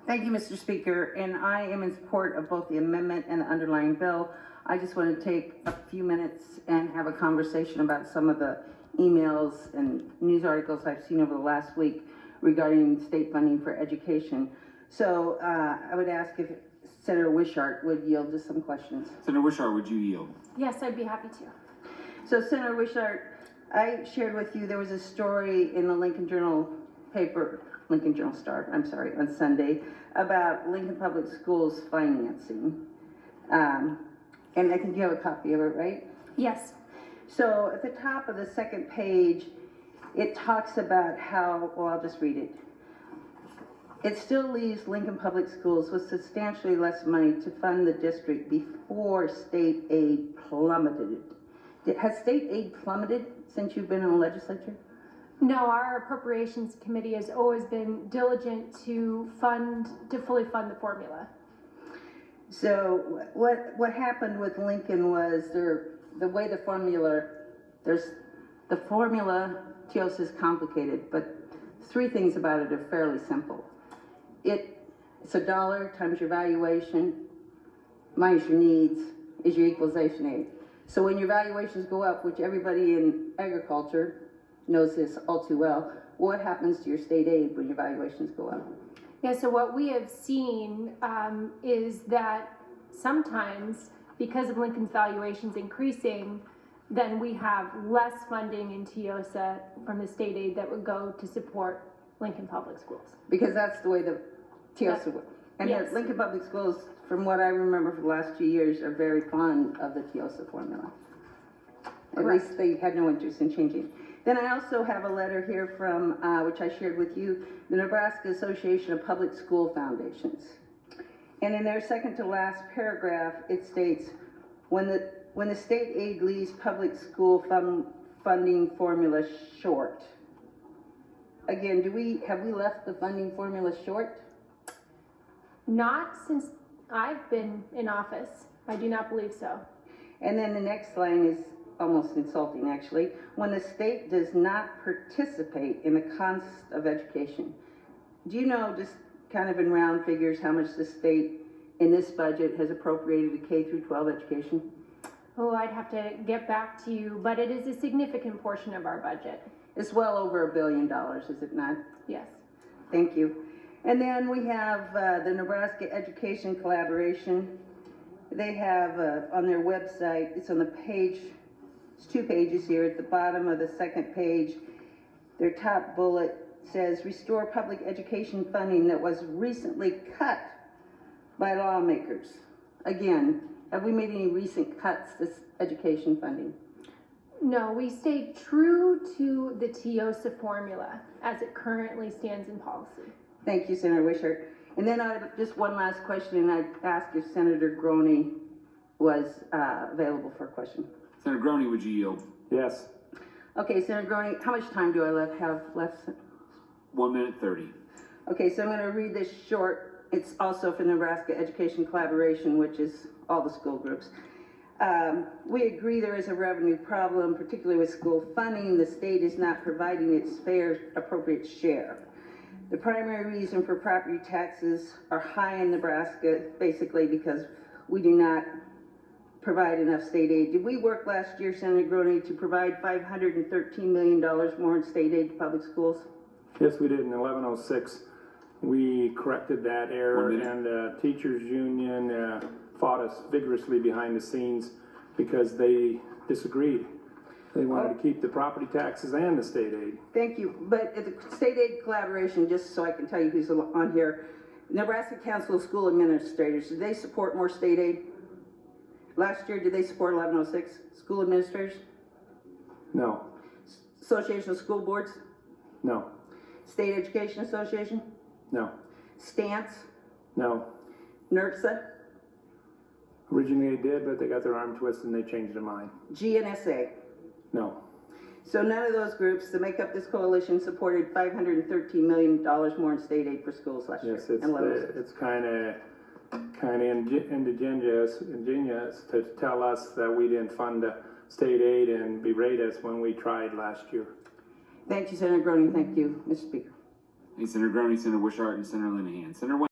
Thank you, Mr. Speaker, and I am in support of both the amendment and the underlying bill. I just want to take a few minutes and have a conversation about some of the emails and news articles I've seen over the last week regarding state funding for education. So I would ask if Senator Wishart would yield to some questions. Senator Wishart, would you yield? Yes, I'd be happy to. So Senator Wishart, I shared with you there was a story in the Lincoln Journal paper, Lincoln Journal Star, I'm sorry, on Sunday, about Lincoln Public Schools financing. And I think you have a copy of it, right? Yes. So at the top of the second page, it talks about how, well, I'll just read it. It still leaves Lincoln Public Schools with substantially less money to fund the district before state aid plummeted. Has state aid plummeted since you've been in the legislature? No, our appropriations committee has always been diligent to fully fund the formula. So what happened with Lincoln was the way the formula, the formula TIOS is complicated, but three things about it are fairly simple. It's a dollar times your valuation minus your needs is your equalization aid. So when your valuations go up, which everybody in agriculture knows this all too well, what happens to your state aid when your valuations go up? Yeah, so what we have seen is that sometimes, because of Lincoln's valuations increasing, then we have less funding in TIOSA from the state aid that would go to support Lincoln Public Schools. Because that's the way the TIOSA works. And yes. the Lincoln Public Schools, from what I remember for the last few years, are very fond of the TIOSA formula. At least they had no interest in changing. Then I also have a letter here from, which I shared with you, the Nebraska Association of Public School Foundations. And in their second to last paragraph, it states, when the state aid leaves public school funding formula short. Again, have we left the funding formula short? Not since I've been in office. I do not believe so. And then the next line is almost insulting, actually. When the state does not participate in the cost of education. Do you know, just kind of in round figures, how much the state in this budget has appropriated to K through 12 education? Oh, I'd have to get back to you, but it is a significant portion of our budget. It's well over $1 billion, is it not? Yes. Thank you. And then we have the Nebraska Education Collaboration. They have on their website, it's on the page, it's 2 pages here. At the bottom of the second page, their top bullet says, restore public education funding that was recently cut by lawmakers. Again, have we made any recent cuts to education funding? No, we stayed true to the TIOSA formula as it currently stands in policy. Thank you, Senator Wishart. And then just one last question, and I'd ask if Senator Groney was available for a question. Senator Groney, would you yield? Yes. Okay, Senator Groney, how much time do I have left? 1 minute 30. Okay, so I'm going to read this short. It's also for Nebraska Education Collaboration, which is all the school groups. We agree there is a revenue problem, particularly with school funding. The state is not providing its fair, appropriate share. The primary reason for property taxes are high in Nebraska, basically because we do not provide enough state aid. Did we work last year, Senator Groney, to provide $513 million more in state aid to public schools? Yes, we did in 1106. We corrected that error, and the teachers union fought us vigorously behind the scenes because they disagreed. They wanted to keep the property taxes and the state aid. Thank you. But at the state aid collaboration, just so I can tell you who's on here, Nebraska Council of School Administrators, did they support more state aid? Last year, did they support 1106 school administrators? No. Association of School Boards? No. State Education Association? No. Stance? No. NERCSA? Originally they did, but they got their arm twisted and they changed their mind. GNSA? No. So none of those groups that make up this coalition supported $513 million more in state aid for schools last year. Yes, it's kind of ingenious to tell us that we didn't fund state aid and berate us when we tried last year. Thank you, Senator Groney. Thank you, Mr. Speaker. Hey, Senator Groney, Senator Wishart, and Senator Linehan. Senator